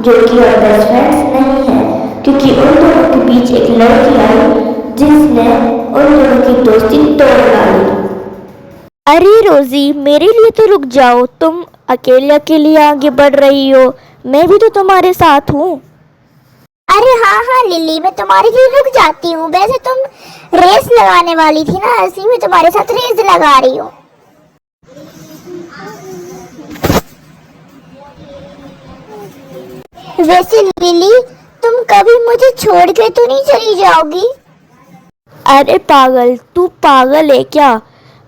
जो कि अब बेस्ट फ्रेंड्स नहीं है, क्योंकि उन दोनों के बीच एक लड़की आई जिसने उन दोनों की दोस्ती तोड़ डाली। अरे रोजी, मेरे लिए तो रुक जाओ। तुम अकेले अकेले आगे बढ़ रही हो, मैं भी तो तुम्हारे साथ हूँ। अरे हाँ हाँ लिली, मैं तुम्हारे लिए रुक जाती हूँ। वैसे तुम रेस लगाने वाली थी ना, ऐसे ही मैं तुम्हारे साथ रेस लगा रही हूँ। वैसे लिली, तुम कभी मुझे छोड़ के तो नहीं चली जाओगी? अरे पागल, तू पागल है क्या?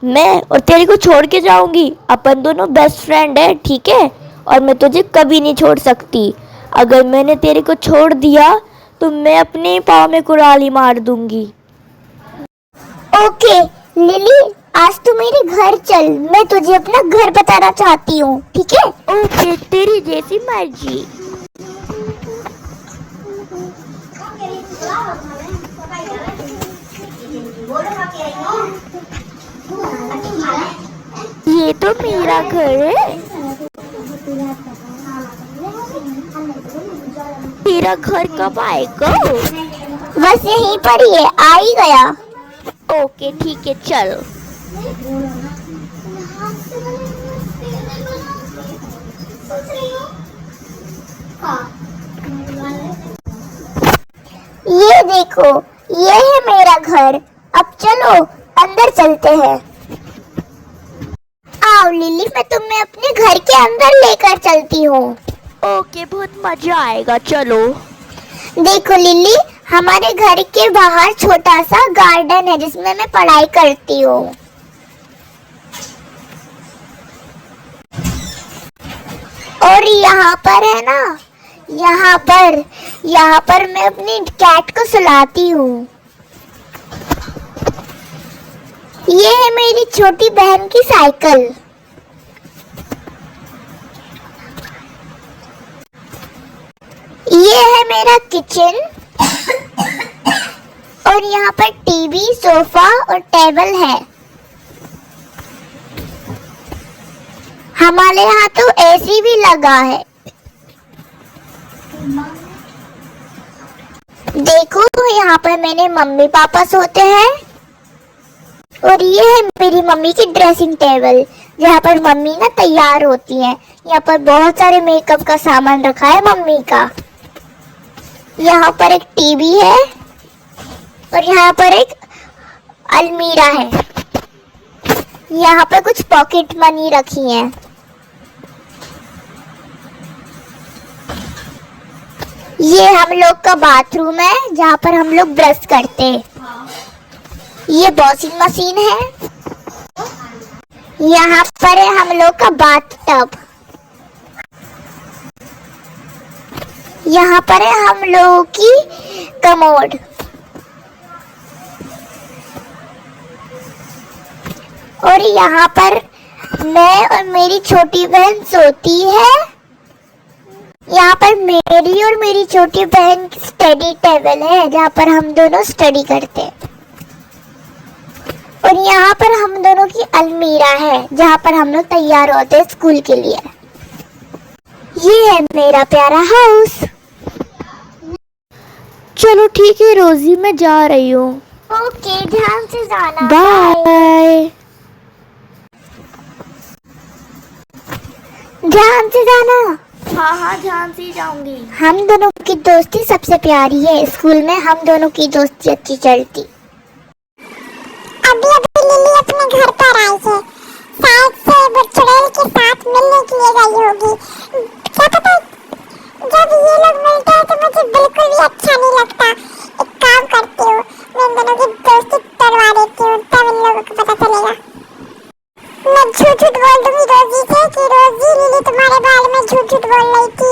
मैं और तेरे को छोड़ के जाऊंगी? अपन दोनों बेस्ट फ्रेंड है, ठीक है? और मैं तुझे कभी नहीं छोड़ सकती। अगर मैंने तेरे को छोड़ दिया तो मैं अपने ही पाँव में कुल्हाड़ी मार दूंगी। ओके लिली, आज तू मेरे घर चल, मैं तुझे अपना घर बताना चाहती हूँ, ठीक है? ओके, तेरी जैसी मर्जी। ये तो मेरा घर है। तेरा घर कब आएगा? बस यहीं पर ही है, आ ही गया। ओके ठीक है, चल। ये देखो, ये है मेरा घर। अब चलो अंदर चलते हैं। आओ लिली, मैं तुम्हें अपने घर के अंदर लेकर चलती हूँ। ओके, बहुत मजा आएगा, चलो। देखो लिली, हमारे घर के बाहर छोटा सा गार्डन है जिसमें मैं पढ़ाई करती हूँ। और यहाँ पर है ना, यहाँ पर मैं अपनी कैट को सुलाती हूँ। ये है मेरी छोटी बहन की साइकिल। ये है मेरा किचन। और यहाँ पर टीवी, सोफा और टेबल है। हमारे यहाँ तो एसी भी लगा है। देखो, यहाँ पर मेरे मम्मी पापा सोते हैं। और ये है मेरी मम्मी की ड्रेसिंग टेबल, जहाँ पर मम्मी ना तैयार होती हैं। यहाँ पर बहुत सारे मेकअप का सामान रखा है मम्मी का। यहाँ पर एक टीवी है और यहाँ पर एक अलमीरा है। यहाँ पर कुछ पॉकेट मनी रखी है। ये हम लोग का बाथरूम है जहाँ पर हम लोग ब्रश करते हैं। ये वॉशिंग मशीन है। यहाँ पर है हम लोग का बाथ टब। यहाँ पर है हम लोगों की कमोड। और यहाँ पर मैं और मेरी छोटी बहन सोती है। यहाँ पर मेरी और मेरी छोटी बहन की स्टडी टेबल है जहाँ पर हम दोनों स्टडी करते हैं। और यहाँ पर हम दोनों की अलमीरा है जहाँ पर हम लोग तैयार होते हैं स्कूल के लिए। ये है मेरा प्यारा हाउस। चलो ठीक है रोजी, मैं जा रही हूँ। ओके, ध्यान से जाना। बाय। ध्यान से जाना। हाँ हाँ, ध्यान से जाऊंगी। हम दोनों की दोस्ती सबसे प्यारी है। स्कूल में हम दोनों की दोस्ती अच्छी चलती। अभी अभी लिली अपने घर पर आई है। शायद से वो चुड़ैल के साथ मिलने के लिए गई होगी। क्या पता, जब ये लोग मिलते हैं तो मुझे बिल्कुल भी अच्छा नहीं लगता। एक काम करती हूँ, मैं इन दोनों की दोस्ती तोड़वा देती हूँ, तब इन लोगों को पता चलेगा। मैं झूठ झूठ बोल दूंगी रोजी से कि रोजी, लिली तुम्हारे बारे में झूठ झूठ बोल रही थी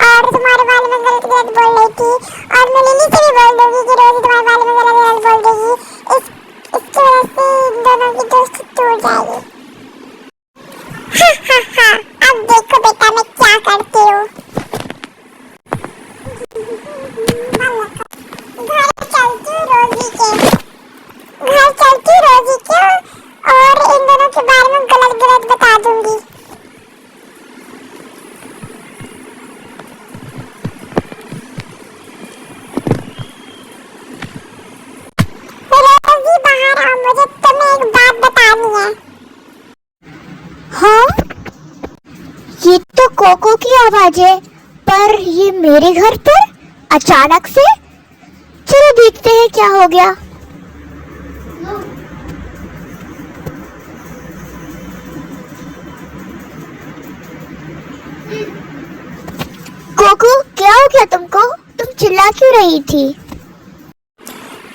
और तुम्हारे बारे में गलत गलत बोल रही थी। और मैं लिली से भी बोल दूंगी कि रोजी तुम्हारे बारे में गलत गलत बोल देगी। इसकी वजह से इन दोनों की दोस्ती टूट जाएगी। हा हा, अब देखो बेटा मैं क्या करती हूँ। घर चलती रोजी के और इन दोनों के बारे में गलत गलत बता दूंगी। कोको की आवाज है, पर ये मेरे घर पर अचानक से। चलो देखते हैं क्या हो गया। कोको, क्या हो गया तुमको? तुम चिल्ला क्यों रही थी?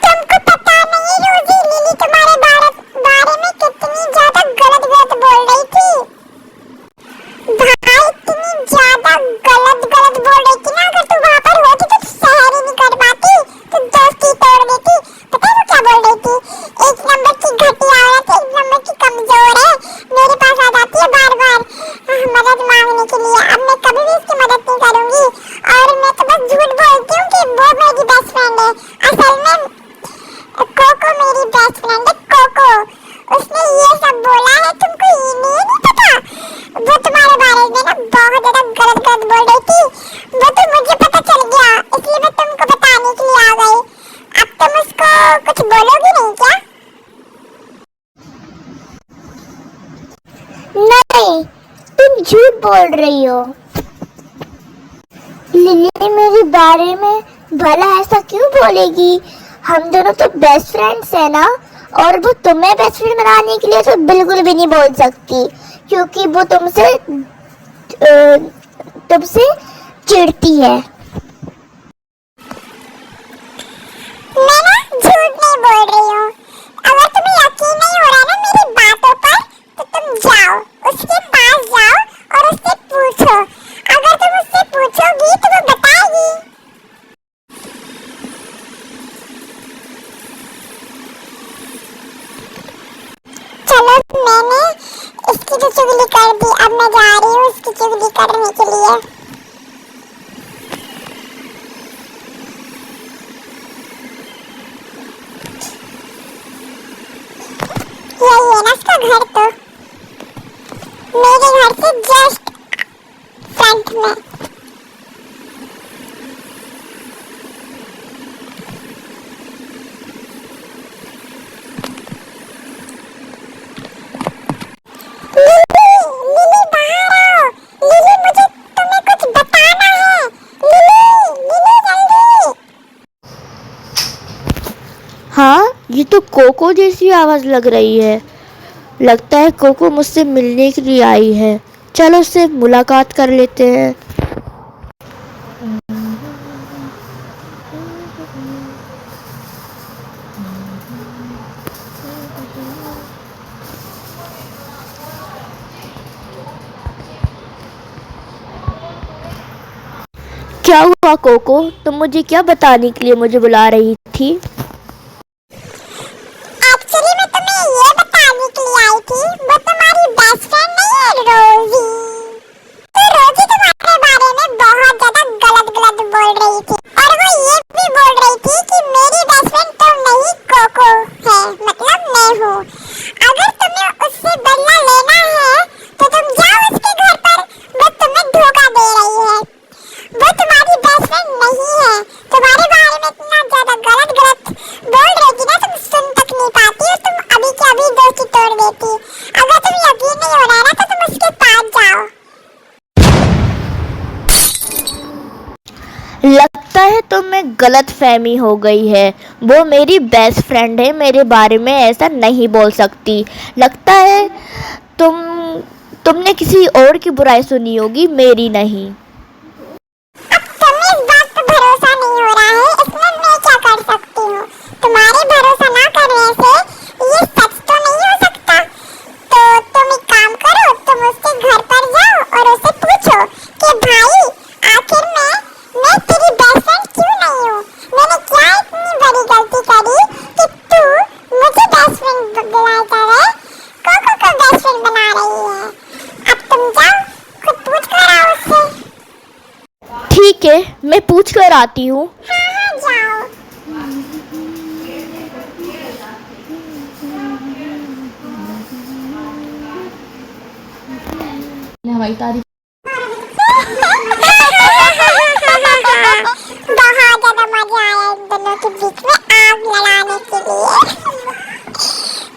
तुमको पता नहीं रोजी, लिली तुम्हारे बारे में कितनी ज्यादा गलत बोल रही थी। भाई इतनी ज्यादा गलत बोल रही थी ना, अगर तू वहाँ पर होती तो सहर ही नहीं कर पाती, तो दोस्ती तोड़ देती। पता है वो क्या बोल रही थी? एक नंबर की घटिया औरत, एक नंबर की कमजोर है, मेरे पास आ जाती है बार बार मदद मांगने के लिए। अब मैं कभी भी इसकी मदद नहीं करूंगी, और मैं तो बस झूठ बोलती हूँ कि वो मेरी बेस्ट फ्रेंड है। असल में कोको मेरी बेस्ट फ्रेंड है, कोको। उसने ये सब बोला है, तुमको ये नहीं पता? वो तुम्हारे बारे में ना बहुत ज्यादा गलत बोल रही थी। वो तो मुझे पता चल गया, इसलिए मैं तुमको बताने के लिए आ गई। अब तुम उसको कुछ बोलोगी नहीं क्या? नहीं, तुम झूठ बोल रही हो। लिली मेरे बारे में भला ऐसा क्यों बोलेगी? हम दोनों तो बेस्ट फ्रेंड्स है ना, और वो तुम्हें बेस्ट फ्रेंड बनाने के लिए तो बिल्कुल भी नहीं बोल सकती, क्योंकि वो तुमसे चिढ़ती है। मैं ना झूठ नहीं बोल रही हूँ। अगर तुम्हें यकीन नहीं हो रहा ना मेरी बातों पर, तो तुम जाओ, उसके पास जाओ और उससे पूछो। अगर तुम उससे पूछोगी तो वो बताएगी। चलो, मैंने इसकी तो चुगली कर दी, अब मैं जा रही हूँ उसकी चुगली करने के लिए। यही है ना उसका घर, तो मेरे घर से जस्ट फ्रंट में। हाँ, ये तो कोको जैसी आवाज़ लग रही है। लगता है कोको मुझसे मिलने के लिए आई है। चलो उससे मुलाकात कर लेते हैं। क्या हुआ कोको? तुम मुझे क्या बताने के लिए मुझे बुला रही थी? एक्चुअली मैं तुम्हें ये बताने के लिए आई थी, वो तुम्हारी बेस्ट फ्रेंड नहीं है रोजी? तो रोजी तुम्हारे बारे में बहुत ज्यादा गलत बोल रही थी, और वो ये भी बोल रही थी कि मेरी बेस्ट फ्रेंड तो नहीं कोको है, मतलब मैं हूँ। अगर तुम्हें उससे बदला लेना है तो तुम जाओ उसके घर पर, वो तुम्हें धोखा दे रही है। वो तुम्हारी बेस्ट फ्रेंड नहीं है, तुम्हारे बारे में इतना ज्यादा गलत बोल रही थी ना, तुम सुन तक नहीं पाती हो, तुम अभी के अभी दोस्ती तोड़ देती। अगर तुम्हें यकीन नहीं हो रहा है ना, तो तुम उसके पास जाओ। लगता है तुम्हें गलत फहमी हो गई है। वो मेरी बेस्ट फ्रेंड है, मेरे बारे में ऐसा नहीं बोल सकती। लगता है तुमने किसी और की बुराई सुनी होगी, मेरी नहीं। अब तुम्हें इस बात पर भरोसा नहीं हो रहा है, इसमें मैं क्या कर सकती हूँ? तुम्हारे भरोसा ना करने से ये सच तो नहीं हो सकता। तो तुम एक काम करो, तुम उसके घर पर जाओ और उससे पूछो कि भाई आखिर मैं तेरी बेस्ट फ्रेंड क्यों नहीं हूँ? मैंने क्या इतनी बड़ी गलती करी कि तू मुझे बेस्ट फ्रेंड बनाए जा रहे, कोको को बेस्ट फ्रेंड बना रही है? अब तुम जाओ, खुद पूछ कर आओ उससे। ठीक है, मैं पूछ कर आती हूँ। हाँ, जाओ। हमारी तारीफ बहुत ज्यादा मजा आया इन दोनों के बीच में आग लगाने के लिए।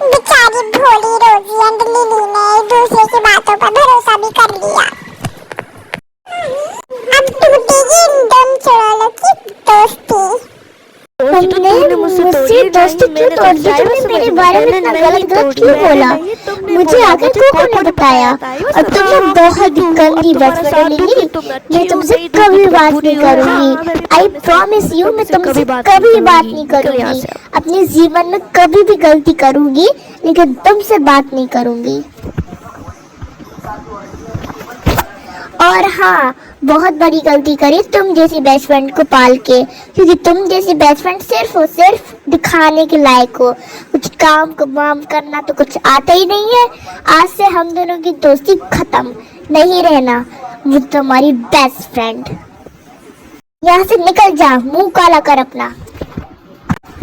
बेचारी भोली रोजी एंड लिली ने एक दूसरे की बातों पर भरोसा भी कर लिया। क्यों तोड़ दी? तुमने मेरे बारे में इतना गलत क्यों बोला? मुझे आखिर को ने बताया? और तुमने बहुत ही गंदी बात बोली। मैं तुमसे कभी बात नहीं करूंगी। आई प्रॉमिस यू, मैं तुमसे कभी बात नहीं करूंगी। अपने जीवन में कभी भी गलती करूंगी लेकिन तुमसे बात नहीं करूंगी। और हाँ, बहुत बड़ी गलती करी तुम जैसी बेस्ट फ्रेंड को पाल के, क्योंकि तुम जैसी बेस्ट फ्रेंड सिर्फ और सिर्फ दिखाने के लायक हो। कुछ काम वाम करना तो कुछ आता ही नहीं है। आज से हम दोनों की दोस्ती खत्म, नहीं रहना वो तुम्हारी बेस्ट फ्रेंड। यहाँ से निकल जा, मुंह काला कर अपना।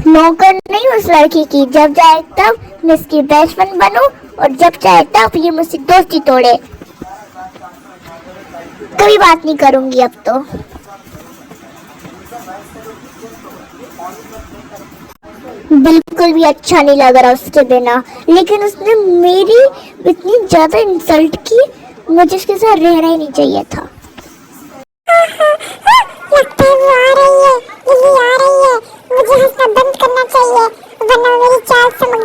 नौकर नहीं उस लड़की की, जब चाहे तब मैं इसकी बेस्ट फ्रेंड बनूं और जब चाहे तब ये मुझसे दोस्ती तोड़े। कभी बात नहीं करूंगी अब तो। बिल्कुल भी अच्छा नहीं लग रहा उसके बिना, लेकिन उसने मेरी इतनी ज्यादा इंसल्ट की, मुझे उसके साथ रहना ही नहीं चाहिए था। लगता है वो आ रही है, लिली आ रही है। मुझे हंसना बंद करना चाहिए वरना मेरी चाल समझ